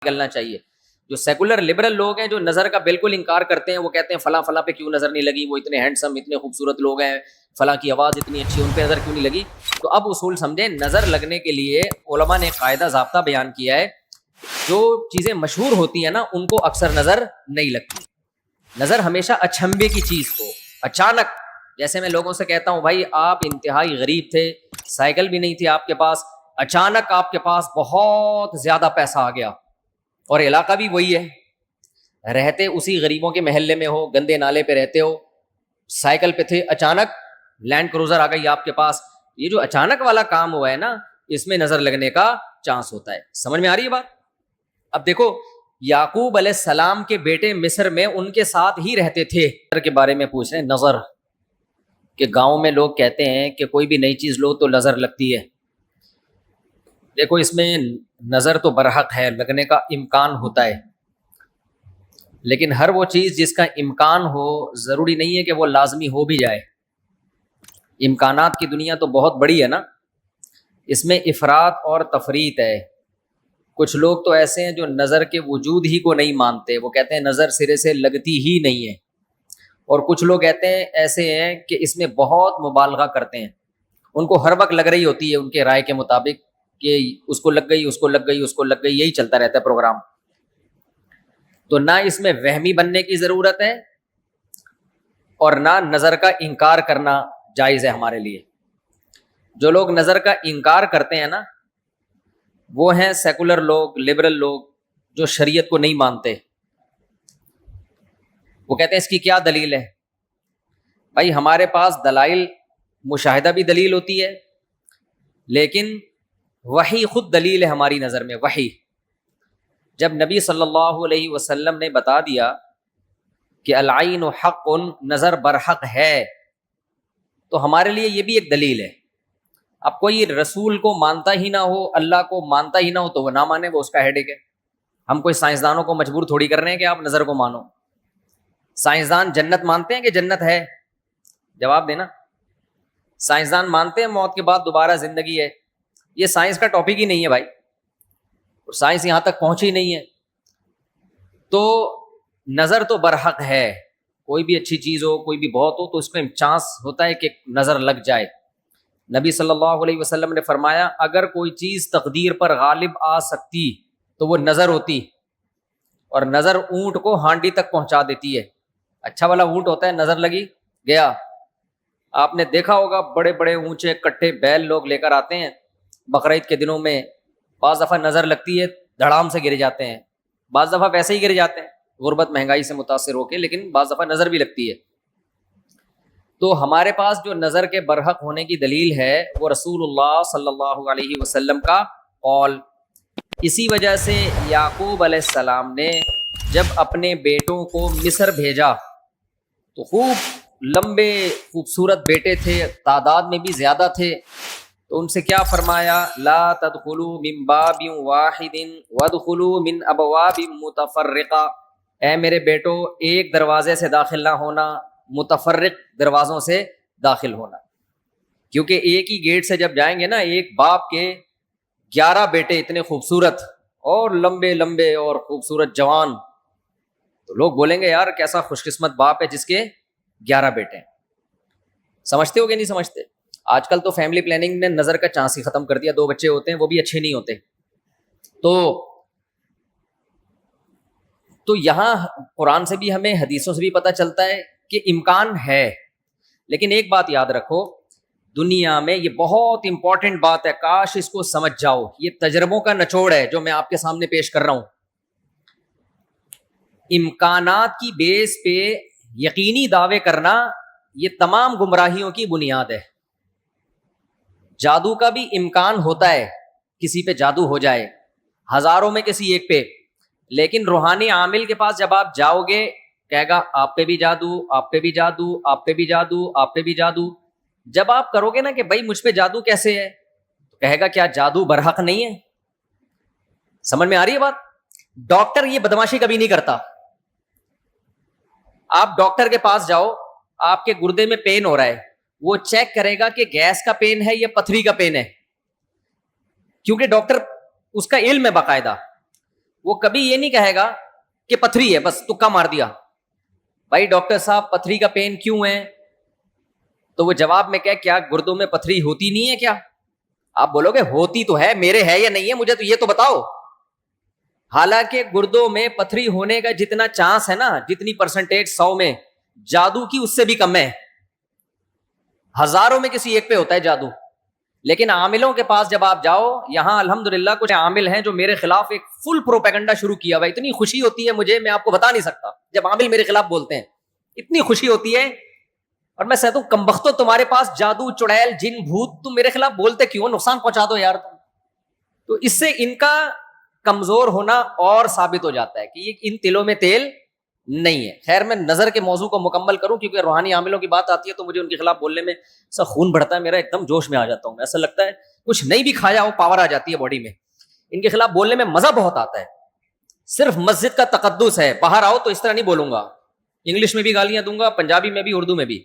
نکلنا چاہیے. جو سیکولر لبرل لوگ ہیں جو نظر کا بالکل انکار کرتے ہیں, وہ کہتے ہیں فلاں فلاں پہ کیوں نظر نہیں لگی, وہ اتنے ہینڈسم اتنے خوبصورت لوگ ہیں, فلاں کی آواز اتنی اچھی, ان پہ نظر کیوں نہیں لگی. تو اب اصول سمجھیں, نظر لگنے کے لیے علماء نے قاعدہ ضابطہ بیان کیا ہے, جو چیزیں مشہور ہوتی ہیں نا ان کو اکثر نظر نہیں لگتی. نظر ہمیشہ اچھمبے کی چیز کو اچانک, جیسے میں لوگوں سے کہتا ہوں بھائی آپ انتہائی غریب تھے, سائیکل بھی نہیں تھی آپ کے پاس, اچانک آپ کے پاس بہت زیادہ پیسہ آ گیا, اور علاقہ بھی وہی ہے, رہتے اسی غریبوں کے محلے میں ہو, گندے نالے پہ رہتے ہو, سائیکل پہ تھے, اچانک لینڈ کروزر آ گئی آپ کے پاس. یہ جو اچانک والا کام ہوا ہے نا, اس میں نظر لگنے کا چانس ہوتا ہے. سمجھ میں آ رہی ہے بات؟ اب دیکھو, یعقوب علیہ السلام کے بیٹے مصر میں ان کے ساتھ ہی رہتے تھے. نظر کے بارے میں پوچھ رہے ہیں, نظر کہ گاؤں میں لوگ کہتے ہیں کہ کوئی بھی نئی چیز لو تو نظر لگتی ہے. دیکھو اس میں نظر تو برحق ہے, لگنے کا امکان ہوتا ہے, لیکن ہر وہ چیز جس کا امکان ہو ضروری نہیں ہے کہ وہ لازمی ہو بھی جائے. امکانات کی دنیا تو بہت بڑی ہے نا, اس میں افراط اور تفریط ہے. کچھ لوگ تو ایسے ہیں جو نظر کے وجود ہی کو نہیں مانتے, وہ کہتے ہیں نظر سرے سے لگتی ہی نہیں ہے. اور کچھ لوگ کہتے ہیں ایسے ہیں کہ اس میں بہت مبالغہ کرتے ہیں, ان کو ہر وقت لگ رہی ہوتی ہے ان کے رائے کے مطابق کہ اس کو لگ گئی, اس کو لگ گئی, اس کو لگ گئی, یہی چلتا رہتا ہے پروگرام. تو نہ اس میں وہمی بننے کی ضرورت ہے اور نہ نظر کا انکار کرنا جائز ہے ہمارے لیے. جو لوگ نظر کا انکار کرتے ہیں نا, وہ ہیں سیکولر لوگ, لبرل لوگ, جو شریعت کو نہیں مانتے. وہ کہتے ہیں اس کی کیا دلیل ہے؟ بھائی ہمارے پاس دلائل, مشاہدہ بھی دلیل ہوتی ہے, لیکن وحی خود دلیل ہے ہماری نظر میں. وحی جب نبی صلی اللہ علیہ وسلم نے بتا دیا کہ العین حق, نظر برحق ہے, تو ہمارے لیے یہ بھی ایک دلیل ہے. اب کوئی رسول کو مانتا ہی نہ ہو, اللہ کو مانتا ہی نہ ہو, تو وہ نہ مانے, وہ اس کا ہیڈیک ہے. ہم کوئی سائنسدانوں کو مجبور تھوڑی کر رہے ہیں کہ آپ نظر کو مانو. سائنسدان جنت مانتے ہیں کہ جنت ہے؟ جواب دینا. سائنسدان مانتے ہیں موت کے بعد دوبارہ زندگی ہے؟ یہ سائنس کا ٹاپک ہی نہیں ہے بھائی, سائنس یہاں تک پہنچی نہیں ہے. تو نظر تو برحق ہے, کوئی بھی اچھی چیز ہو, کوئی بھی بہت ہو, تو اس میں چانس ہوتا ہے کہ نظر لگ جائے. نبی صلی اللہ علیہ وسلم نے فرمایا اگر کوئی چیز تقدیر پر غالب آ سکتی تو وہ نظر ہوتی, اور نظر اونٹ کو ہانڈی تک پہنچا دیتی ہے. اچھا والا اونٹ ہوتا ہے, نظر لگی گیا. آپ نے دیکھا ہوگا بڑے بڑے اونچے کٹھے بیل لوگ لے کر آتے ہیں بقرعید کے دنوں میں, بعض دفعہ نظر لگتی ہے دھڑام سے گر جاتے ہیں, بعض دفعہ ویسے ہی گر جاتے ہیں غربت مہنگائی سے متاثر ہو کے, لیکن بعض دفعہ نظر بھی لگتی ہے. تو ہمارے پاس جو نظر کے برحق ہونے کی دلیل ہے وہ رسول اللہ صلی اللہ علیہ وسلم کا قول. اسی وجہ سے یعقوب علیہ السلام نے جب اپنے بیٹوں کو مصر بھیجا تو خوب لمبے خوبصورت بیٹے تھے, تعداد میں بھی زیادہ تھے, تو ان سے کیا فرمایا, لا تدخلوا من باب واحد وادخلوا من ابواب متفرقہ. اے میرے بیٹو, ایک دروازے سے داخل نہ ہونا, متفرق دروازوں سے داخل ہونا. کیونکہ ایک ہی گیٹ سے جب جائیں گے نا, ایک باپ کے 11 بیٹے اتنے خوبصورت اور لمبے لمبے اور خوبصورت جوان, تو لوگ بولیں گے یار کیسا خوش قسمت باپ ہے جس کے 11 بیٹے ہیں. سمجھتے ہو کہ نہیں سمجھتے؟ آج کل تو فیملی پلاننگ نے نظر کا چانس ہی ختم کر دیا. 2 بچے ہوتے ہیں وہ بھی اچھے نہیں ہوتے. تو یہاں قرآن سے بھی ہمیں, حدیثوں سے بھی پتہ چلتا ہے کہ امکان ہے. لیکن ایک بات یاد رکھو, دنیا میں یہ بہت امپورٹنٹ بات ہے, کاش اس کو سمجھ جاؤ. یہ تجربوں کا نچوڑ ہے جو میں آپ کے سامنے پیش کر رہا ہوں. امکانات کی بیس پہ یقینی دعوے کرنا یہ تمام گمراہیوں کی بنیاد ہے. جادو کا بھی امکان ہوتا ہے, کسی پہ جادو ہو جائے, ہزاروں میں کسی ایک پہ, لیکن روحانی عامل کے پاس جب آپ جاؤ گے کہے گا آپ پہ بھی جادو, آپ پہ بھی جادو, آپ پہ بھی جادو, آپ پہ بھی جادو. جب آپ کرو گے نا کہ بھائی مجھ پہ جادو کیسے ہے, تو کہے گا کیا جادو برحق نہیں ہے؟ سمجھ میں آ رہی ہے بات؟ ڈاکٹر یہ بدماشی کبھی نہیں کرتا. آپ ڈاکٹر کے پاس جاؤ, آپ کے گردے میں پین ہو رہا ہے, وہ چیک کرے گا کہ گیس کا پین ہے یا پتھری کا پین ہے, کیونکہ ڈاکٹر اس کا علم ہے باقاعدہ. وہ کبھی یہ نہیں کہے گا کہ پتھری ہے، بس تکا مار دیا. بھائی ڈاکٹر صاحب پتھری کا پین کیوں ہے؟ تو وہ جواب میں کیا گردوں میں پتھری ہوتی نہیں ہے کیا؟ آپ بولو گے ہوتی تو ہے، میرے ہے یا نہیں ہے مجھے تو یہ تو بتاؤ. حالانکہ گردوں میں پتھری ہونے کا جتنا چانس ہے نا، جتنی پرسنٹیج 100 میں، جادو کی اس سے بھی کم ہے. ہزاروں میں کسی ایک پہ ہوتا ہے جادو. لیکن عاملوں کے پاس جب آپ جاؤ، یہاں الحمدللہ کچھ عامل ہیں جو میرے خلاف ایک فل پروپیگنڈا شروع کیا ہوا ہے. اتنی خوشی ہوتی ہے مجھے، میں آپ کو بتا نہیں سکتا. جب عامل میرے خلاف بولتے ہیں اتنی خوشی ہوتی ہے، اور میں کہتا ہوں کمبختو تمہارے پاس جادو چڑیل جن بھوت، تم میرے خلاف بولتے کیوں؟ نقصان پہنچا دو یار تم. تو اس سے ان کا کمزور ہونا اور ثابت ہو جاتا ہے کہ یہ ان تلوں میں تیل نہیں ہے. خیر میں نظر کے موضوع کو مکمل کروں، کیونکہ روحانی عاملوں کی بات آتی ہے تو مجھے ان کے خلاف بولنے میں سا خون بڑھتا ہے میرا، ایک دم جوش میں آ جاتا ہوں. ایسا لگتا ہے کچھ نہیں بھی کھایا ہو پاور آ جاتی ہے باڈی میں. ان کے خلاف بولنے میں مزہ بہت آتا ہے. صرف مسجد کا تقدس ہے، باہر آؤ تو اس طرح نہیں بولوں گا، انگلش میں بھی گالیاں دوں گا، پنجابی میں بھی، اردو میں بھی.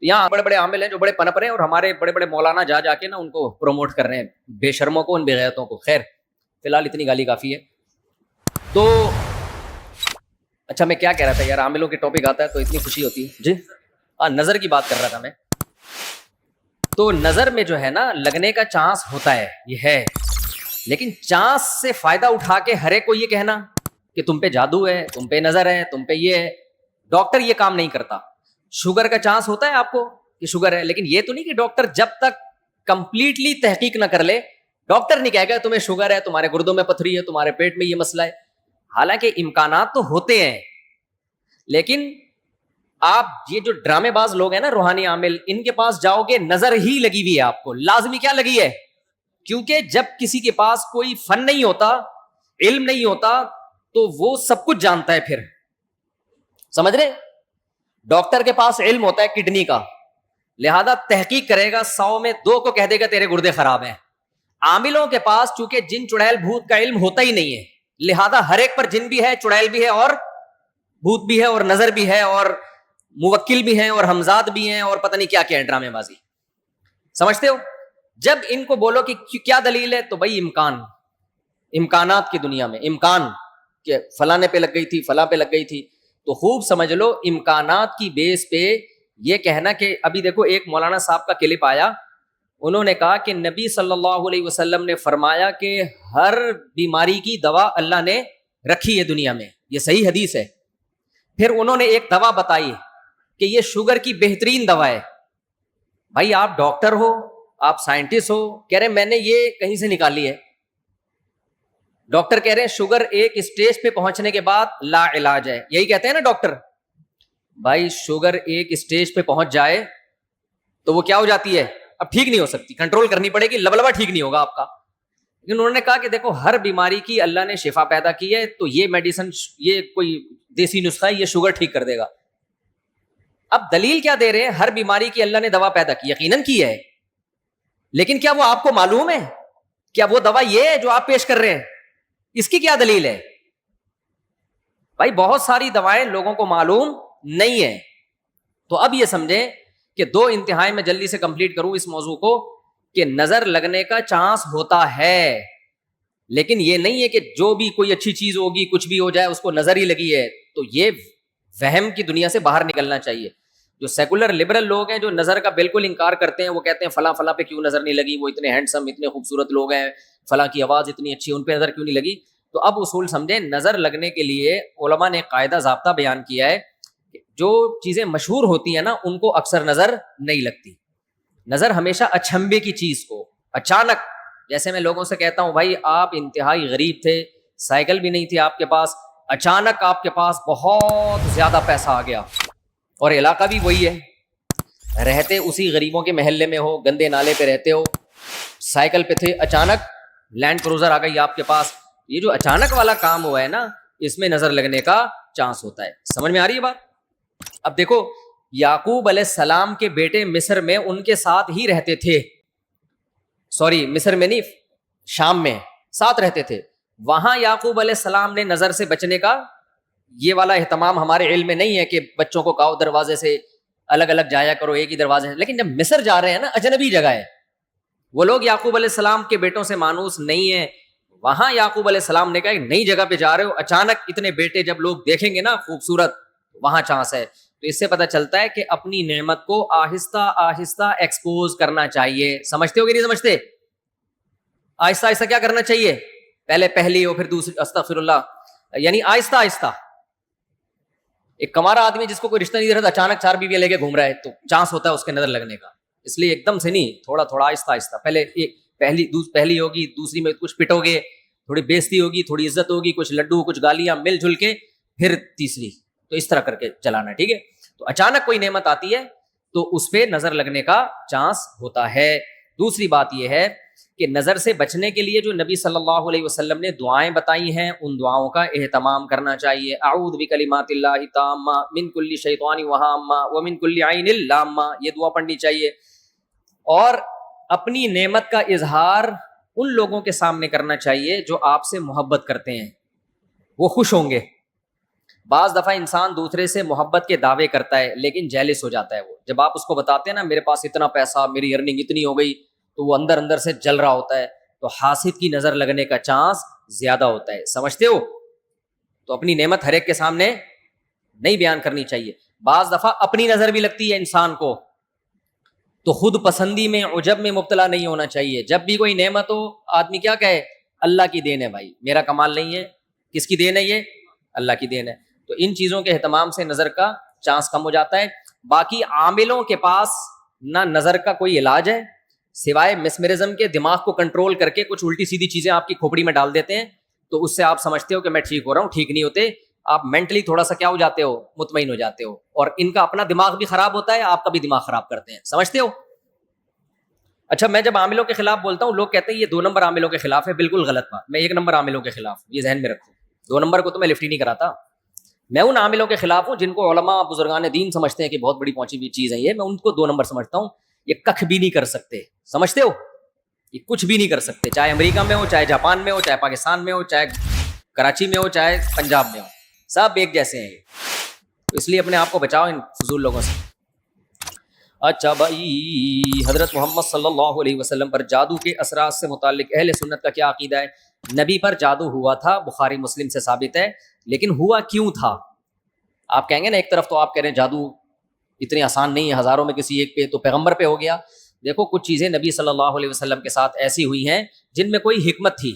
یہاں بڑے بڑے عامل ہیں جو بڑے پنپ رہے ہیں، اور ہمارے بڑے بڑے مولانا جا کے نا ان کو پروموٹ کر رہے ہیں، بے شرموں کو، ان بے غیرتوں کو. خیر فی الحال اتنی گالی کافی ہے. تو اچھا میں کیا کہہ رہا تھا یار، عاملوں کے ٹاپک آتا ہے تو اتنی خوشی ہوتی ہے. جی نظر کی بات کر رہا تھا میں. تو نظر میں جو ہے نا لگنے کا چانس ہوتا ہے، یہ ہے. لیکن چانس سے فائدہ اٹھا کے ہر ایک کو یہ کہنا کہ تم پہ جادو ہے، تم پہ نظر ہے، تم پہ یہ ہے. ڈاکٹر یہ کام نہیں کرتا. شوگر کا چانس ہوتا ہے آپ کو کہ شوگر ہے، لیکن یہ تو نہیں کہ ڈاکٹر جب تک کمپلیٹلی تحقیق نہ کر لے، ڈاکٹر نہیں کہے گا تمہیں شوگر ہے، تمہارے گردوں میں پتھری ہے، تمہارے پیٹ میں یہ مسئلہ ہے. حالانکہ امکانات تو ہوتے ہیں. لیکن آپ یہ جو ڈرامے باز لوگ ہیں نا روحانی عامل، ان کے پاس جاؤ گے نظر ہی لگی ہوئی ہے آپ کو. لازمی کیا لگی ہے؟ کیونکہ جب کسی کے پاس کوئی فن نہیں ہوتا، علم نہیں ہوتا، تو وہ سب کچھ جانتا ہے. پھر سمجھ رہے؟ ڈاکٹر کے پاس علم ہوتا ہے کڈنی کا، لہذا تحقیق کرے گا، 100 میں 2 کو کہہ دے گا تیرے گردے خراب ہیں. عاملوں کے پاس چونکہ جن چڑیل بھوت کا علم ہوتا ہی نہیں ہے، لہذا ہر ایک پر جن بھی ہے، چڑیل بھی ہے، اور بھوت بھی ہے، اور نظر بھی ہے، اور موکل بھی ہیں، اور حمزات بھی ہیں، اور پتہ نہیں کیا کیا ہے ڈرامے بازی. سمجھتے ہو؟ جب ان کو بولو کہ کیا دلیل ہے، تو بھائی امکانات کی دنیا میں امکان کہ فلانے پہ لگ گئی تھی، فلاں پہ لگ گئی تھی، تو خوب سمجھ لو امکانات کی بیس پہ یہ کہنا کہ ابھی دیکھو ایک مولانا صاحب کا کلپ آیا، انہوں نے کہا کہ نبی صلی اللہ علیہ وسلم نے فرمایا کہ ہر بیماری کی دوا اللہ نے رکھی ہے دنیا میں، یہ صحیح حدیث ہے. پھر انہوں نے ایک دوا بتائی کہ یہ شوگر کی بہترین دوا ہے. بھائی آپ ڈاکٹر ہو، آپ سائنٹسٹ ہو، کہہ رہے میں نے یہ کہیں سے نکالی ہے. ڈاکٹر کہہ رہے ہیں شوگر ایک اسٹیج پہ پہنچنے کے بعد لا علاج ہے، یہی کہتے ہیں نا ڈاکٹر. بھائی شوگر ایک اسٹیج پہ پہنچ جائے تو وہ کیا ہو جاتی ہے؟ اب ٹھیک نہیں ہو سکتی، کنٹرول کرنی پڑے گی، لبلبا ٹھیک نہیں ہوگا آپ کا. لیکن انہوں نے کہا کہ دیکھو ہر بیماری کی اللہ نے شفا پیدا کی ہے، تو یہ میڈیسن، یہ کوئی دیسی نسخہ ہے، یہ شوگر ٹھیک کر دے گا. اب دلیل کیا دے رہے ہیں؟ ہر بیماری کی اللہ نے دوا پیدا کی، یقیناً کی ہے، لیکن کیا وہ آپ کو معلوم ہے؟ کیا وہ دوا یہ ہے جو آپ پیش کر رہے ہیں؟ اس کی کیا دلیل ہے؟ بھائی بہت ساری دوائیں لوگوں کو معلوم نہیں ہے. تو اب یہ سمجھیں کہ 2 انتہائی میں جلدی سے کمپلیٹ کروں اس موضوع کو، کہ نظر لگنے کا چانس ہوتا ہے، لیکن یہ نہیں ہے کہ جو بھی کوئی اچھی چیز ہوگی کچھ بھی ہو جائے اس کو نظر ہی لگی ہے. تو یہ وہم کی دنیا سے باہر نکلنا چاہیے. جو سیکولر لبرل لوگ ہیں جو نظر کا بالکل انکار کرتے ہیں، وہ کہتے ہیں فلاں فلاں پہ کیوں نظر نہیں لگی، وہ اتنے ہینڈسم، اتنے خوبصورت لوگ ہیں، فلاں کی آواز اتنی اچھی، ان پہ نظر کیوں نہیں لگی. تو اب اصول سمجھیں، نظر لگنے کے لیے علماء نے قاعدہ ضابطہ بیان کیا ہے کہ جو چیزیں مشہور ہوتی ہیں نا ان کو اکثر نظر نہیں لگتی. نظر ہمیشہ اچھمبے کی چیز کو اچانک، جیسے میں لوگوں سے کہتا ہوں بھائی آپ انتہائی غریب تھے، سائیکل بھی نہیں تھی آپ کے پاس، اچانک آپ کے پاس بہت زیادہ پیسہ آ گیا، اور علاقہ بھی وہی ہے، رہتے اسی غریبوں کے محلے میں ہو، گندے نالے پہ رہتے ہو، سائیکل پہ تھے، اچانک لینڈ کروزر آ گئی آپ کے پاس. یہ جو اچانک والا کام ہوا ہے نا، اس میں نظر لگنے کا چانس ہوتا ہے. سمجھ میں آ رہی ہے بات؟ اب دیکھو یعقوب علیہ السلام کے بیٹے مصر میں ان کے ساتھ ہی رہتے تھے، سوری مصر میں نہیں، شام میں ساتھ رہتے تھے. وہاں یعقوب علیہ السلام نے نظر سے بچنے کا یہ والا اہتمام ہمارے علم میں نہیں ہے کہ بچوں کو کہو دروازے سے الگ الگ جایا کرو، ایک ہی دروازے سے. لیکن جب مصر جا رہے ہیں نا، اجنبی جگہ ہے، وہ لوگ یعقوب علیہ السلام کے بیٹوں سے مانوس نہیں ہیں، وہاں یعقوب علیہ السلام نے کہا ایک نئی جگہ پہ جا رہے ہو, اچانک اتنے بیٹے جب لوگ دیکھیں گے نا خوبصورت, وہاں چانس ہے. تو اس سے پتہ چلتا ہے کہ اپنی نعمت کو آہستہ آہستہ ایکسپوز کرنا چاہیے. سمجھتے ہو کہ نہیں سمجھتے؟ آہستہ آہستہ کیا کرنا چاہیے؟ پہلے پہلی ہو پھر دوسری, استغفر اللہ, یعنی آہستہ آہستہ. ایک کمارا آدمی جس کو کوئی رشتہ نہیں دے رہا, اچانک 4 بیویاں لے کے گھوم رہا ہے, تو چانس ہوتا ہے اس کے نظر لگنے کا. اس لیے ایک دم سے نہیں, تھوڑا تھوڑا آہستہ آہستہ. پہلے پہلی ہوگی, دوسری میں کچھ پٹو گے, تھوڑی بےزتی ہوگی, تھوڑی عزت ہوگی, کچھ لڈو کچھ گالیاں مل جل کے, پھر تیسری. تو اس طرح کر کے چلانا ہے, ٹھیک ہے. تو اچانک کوئی نعمت آتی ہے تو اس پہ نظر لگنے کا چانس ہوتا ہے. دوسری بات یہ ہے کہ نظر سے بچنے کے لیے جو نبی صلی اللہ علیہ وسلم نے دعائیں بتائی ہیں, ان دعاؤں کا اہتمام کرنا چاہیے. اعوذ بکلمات اللہ التامہ من کل شیطان وہامہ ومن کل عین لامہ, یہ دعا پڑھنی چاہیے. اور اپنی نعمت کا اظہار ان لوگوں کے سامنے کرنا چاہیے جو آپ سے محبت کرتے ہیں, وہ خوش ہوں گے. بعض دفعہ انسان دوسرے سے محبت کے دعوے کرتا ہے لیکن جیلس ہو جاتا ہے. وہ جب آپ اس کو بتاتے ہیں نا میرے پاس اتنا پیسہ, میری ارننگ اتنی ہو گئی, تو وہ اندر اندر سے جل رہا ہوتا ہے. تو حاسد کی نظر لگنے کا چانس زیادہ ہوتا ہے. سمجھتے ہو؟ تو اپنی نعمت ہر ایک کے سامنے نہیں بیان کرنی چاہیے. بعض دفعہ اپنی نظر بھی لگتی ہے انسان کو, تو خود پسندی میں عجب میں مبتلا نہیں ہونا چاہیے. جب بھی کوئی نعمت ہو آدمی کیا کہے, اللہ کی دین ہے بھائی, میرا کمال نہیں ہے. کس کی دین ہے یہ؟ اللہ کی دین ہے. تو ان چیزوں کے اہتمام سے نظر کا چانس کم ہو جاتا ہے. باقی عاملوں کے پاس نہ نظر کا کوئی علاج ہے سوائے مسمرزم کے. دماغ کو کنٹرول کر کے کچھ الٹی سیدھی چیزیں آپ کی کھوپڑی میں ڈال دیتے ہیں, تو اس سے آپ سمجھتے ہو کہ میں ٹھیک ہو رہا ہوں. ٹھیک نہیں ہوتے, آپ مینٹلی تھوڑا سا کیا ہو جاتے ہو, مطمئن ہو جاتے ہو. اور ان کا اپنا دماغ بھی خراب ہوتا ہے, آپ کا بھی دماغ خراب کرتے ہیں. سمجھتے ہو؟ اچھا, میں جب عاملوں کے خلاف بولتا ہوں, لوگ کہتے ہیں یہ 2 نمبر عاملوں کے خلاف ہے. بالکل غلط بات. میں 1 نمبر عاملوں کے خلاف, یہ ذہن میں رکھو. 2 نمبر کو تو میں لفٹ ہی نہیں کراتا. میں ان عاملوں کے خلاف ہوں جن کو علماء بزرگان دین سمجھتے ہیں کہ بہت بڑی پہنچی ہوئی چیز ہے یہ. میں ان کو 2 نمبر سمجھتا ہوں. یہ کخ بھی نہیں کر سکتے. سمجھتے ہو؟ یہ کچھ بھی نہیں کر سکتے, چاہے امریکہ میں ہو, چاہے جاپان میں ہو, چاہے پاکستان میں ہو, چاہے کراچی میں ہو, چاہے پنجاب میں ہو, سب ایک جیسے ہیں. اس لیے اپنے آپ کو بچاؤ ان فضول لوگوں سے. اچھا بھائی, حضرت محمد صلی اللہ علیہ وسلم پر جادو کے اثرات سے متعلق اہل سنت کا کیا عقیدہ ہے؟ نبی پر جادو ہوا تھا, بخاری مسلم سے ثابت ہے, لیکن ہوا کیوں تھا؟ آپ کہیں گے نا ایک طرف تو آپ کہہ رہے ہیں جادو اتنی آسان نہیں ہے, ہزاروں میں کسی ایک پہ, تو پیغمبر پہ ہو گیا. دیکھو کچھ چیزیں نبی صلی اللہ علیہ وسلم کے ساتھ ایسی ہوئی ہیں جن میں کوئی حکمت تھی.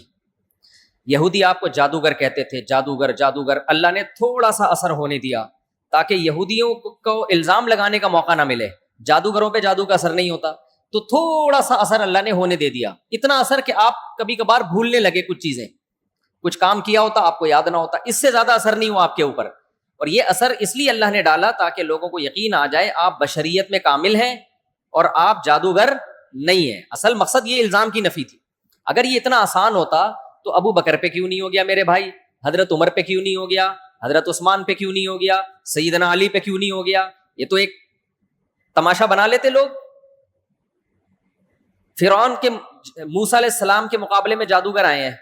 یہودی آپ کو جادوگر کہتے تھے, جادوگر جادوگر. اللہ نے تھوڑا سا اثر ہونے دیا تاکہ یہودیوں کو الزام لگانے کا موقع نہ ملے. جادوگروں پہ جادو کا اثر نہیں ہوتا, تو تھوڑا سا اثر اللہ نے ہونے دے دیا. اتنا اثر کہ آپ کبھی کبھار بھولنے لگے کچھ چیزیں, کچھ کام کیا ہوتا آپ کو یاد نہ ہوتا. اس سے زیادہ اثر نہیں ہوا آپ کے اوپر. اور یہ اثر اس لیے اللہ نے ڈالا تاکہ لوگوں کو یقین آ جائے آپ بشریت میں کامل ہیں اور آپ جادوگر نہیں ہیں. اصل مقصد یہ الزام کی نفی تھی. اگر یہ اتنا آسان ہوتا تو ابو بکر پہ کیوں نہیں ہو گیا میرے بھائی, حضرت عمر پہ کیوں نہیں ہو گیا, حضرت عثمان پہ کیوں نہیں ہو گیا, سیدنا علی پہ کیوں نہیں ہو گیا؟ یہ تو ایک تماشا بنا لیتے لوگ. فرعون کے موسیٰ علیہ السلام کے مقابلے میں جادوگر آئے ہیں.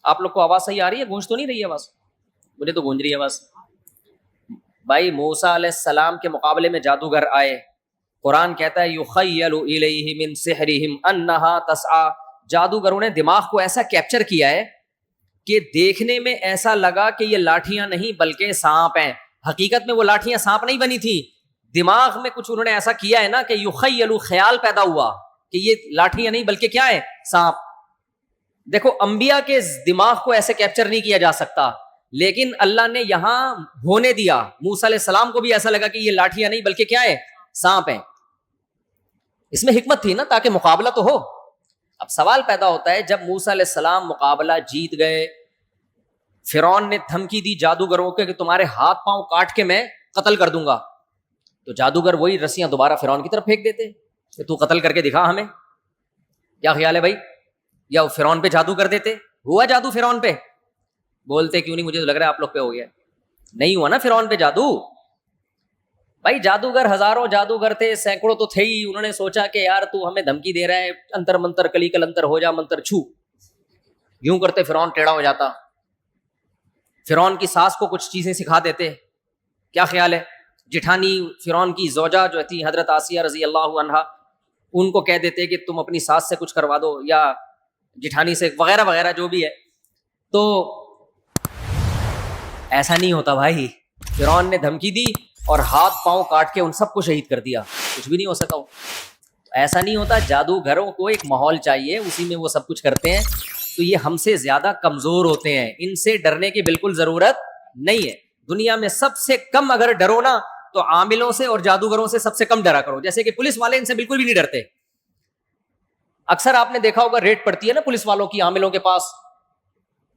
آپ لوگ کو آواز صحیح آ رہی ہے؟ گونج تو نہیں رہی ہے آواز؟ مجھے تو گونج رہی ہے آواز. بھائی موسیٰ علیہ السلام کے مقابلے میں جادوگر آئے. قرآن کہتا ہے یخیل الیہ من سحرہم انہا تسعی. جادوگروں نے دماغ کو ایسا کیپچر کیا ہے کہ دیکھنے میں ایسا لگا کہ یہ لاٹھیاں نہیں بلکہ سانپ ہیں. حقیقت میں وہ لاٹھیاں سانپ نہیں بنی تھی, دماغ میں کچھ انہوں نے ایسا کیا ہے نا کہ یخیل, خیال پیدا ہوا کہ یہ لاٹھیاں نہیں بلکہ کیا ہے, سانپ. دیکھو انبیاء کے دماغ کو ایسے کیپچر نہیں کیا جا سکتا, لیکن اللہ نے یہاں ہونے دیا. موسیٰ علیہ السلام کو بھی ایسا لگا کہ یہ لاٹھیاں نہیں بلکہ کیا ہے, سانپ ہیں. اس میں حکمت تھی نا تاکہ مقابلہ تو ہو. اب سوال پیدا ہوتا ہے جب موسیٰ علیہ السلام مقابلہ جیت گئے, فرعون نے دھمکی دی جادوگروں کے کہ تمہارے ہاتھ پاؤں کاٹ کے میں قتل کر دوں گا, تو جادوگر وہی رسیاں دوبارہ فرعون کی طرف پھینک دیتے کہ تو قتل کر کے دکھا ہمیں. کیا خیال ہے بھائی؟ یا وہ فرعون پہ جادو کر دیتے. ہوا جادو فرعون پہ؟ بولتے کیوں نہیں؟ مجھے تو لگ رہا ہے آپ لوگ پہ ہو گیا. نہیں ہوا نا فرعون پہ جادو. بھائی جادوگر ہزاروں جادوگر تھے, سینکڑوں تو تھے ہی. انہوں نے سوچا کہ یار تو ہمیں دھمکی دے رہا ہے, انتر منتر کلی کل انتر ہو جا منتر چھو. یوں کرتے فرعون ٹیڑھا ہو جاتا. فرعون کی ساس کو کچھ چیزیں سکھا دیتے. کیا خیال ہے؟ جٹھانی فرعون کی زوجہ جو تھی حضرت آسیہ رضی اللہ عنہا, ان کو کہہ دیتے کہ تم اپنی ساس سے کچھ کروا دو, یا جٹھانی سے وغیرہ وغیرہ جو بھی ہے. تو ایسا نہیں ہوتا بھائی. فرعون نے دھمکی دی اور ہاتھ پاؤں کاٹ کے ان سب کو شہید کر دیا, کچھ بھی نہیں ہو سکا. ایسا نہیں ہوتا. جادوگروں کو ایک ماحول چاہیے, اسی میں وہ سب کچھ کرتے ہیں. تو یہ ہم سے زیادہ کمزور ہوتے ہیں, ان سے ڈرنے کی بالکل ضرورت نہیں ہے. دنیا میں سب سے کم اگر ڈرو نا تو عاملوں سے اور جادوگروں سے سب سے کم ڈرا کرو. جیسے کہ پولیس والے ان سے بالکل بھی نہیں ڈرتے. اکثر آپ نے دیکھا ہوگا ریڈ پڑتی ہے نا پولیس والوں کی عاملوں کے پاس,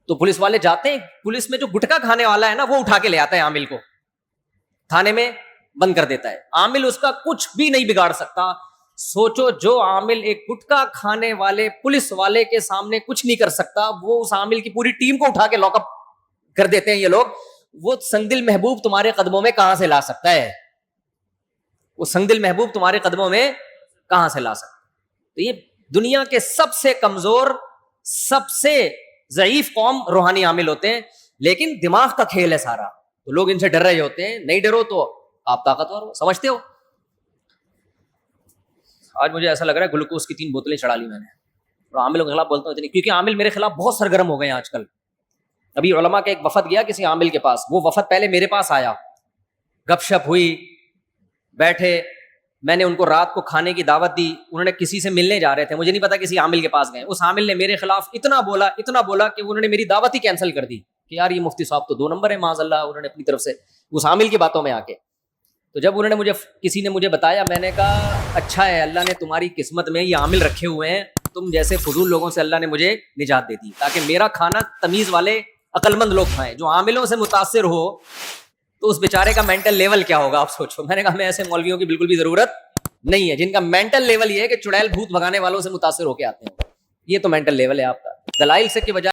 تو پولیس والے جاتے ہیں, پولیس میں جو گٹکا کھانے والا ہے نا وہ اٹھا کے لے آتا ہے عامل کو, تھانے میں بند کر دیتا ہے. عامل اس کا کچھ بھی نہیں بگاڑ سکتا. سوچو, جو عامل ایک گٹکا کھانے والے پولیس والے کے سامنے کچھ نہیں کر سکتا, وہ اس عامل کی پوری ٹیم کو اٹھا کے لاک اپ کر دیتے ہیں یہ لوگ. وہ سنگدل محبوب تمہارے قدموں میں کہاں سے لا سکتا ہے؟ وہ سنگدل محبوب تمہارے قدموں میں کہاں سے لا سکتا؟ تو یہ دنیا کے سب سے کمزور, سب سے ضعیف قوم روحانی عامل ہوتے ہیں. لیکن دماغ کا کھیل ہے سارا, تو لوگ ان سے ڈر رہے ہوتے ہیں. نہیں ڈرو تو آپ طاقتور ہو, سمجھتے ہو. آج مجھے ایسا لگ رہا ہے گلوکوز کی 3 بوتلیں چڑھا لی میں نے, اور عاملوں کے خلاف بولتا ہوں اتنی, کیونکہ عامل میرے خلاف بہت سرگرم ہو گئے ہیں آج کل. ابھی علماء کا ایک وفد گیا کسی عامل کے پاس, وہ وفد پہلے میرے پاس آیا, گپ شپ ہوئی, بیٹھے, میں نے ان کو رات کو کھانے کی دعوت دی. انہوں نے کسی سے ملنے جا رہے تھے, مجھے نہیں پتا کسی عامل کے پاس گئے. اس عامل نے میرے خلاف اتنا بولا کہ انہوں نے میری دعوت ہی کینسل کر دی کہ یار یہ مفتی صاحب تو 2 نمبر ہے معاذ اللہ. انہوں نے اپنی طرف سے اس عامل کی باتوں میں آ کے, تو جب انہوں نے کسی نے مجھے بتایا, میں نے کہا اچھا ہے, اللہ نے تمہاری قسمت میں یہ عامل رکھے ہوئے ہیں, تم جیسے فضول لوگوں سے اللہ نے مجھے نجات دے دی, تاکہ میرا کھانا تمیز والے عقل مند لوگ کھائیں. جو عاملوں سے متاثر ہو تو اس بیچارے کا مینٹل لیول کیا ہوگا آپ سوچو. میں نے کہا میں ایسے مولویوں کی بالکل بھی ضرورت نہیں ہے جن کا مینٹل لیول یہ ہے کہ چڑیل بھوت بھگانے والوں سے متاثر ہو کے آتے ہیں. یہ تو مینٹل لیول ہے آپ کا. دلائل سے کے بجائے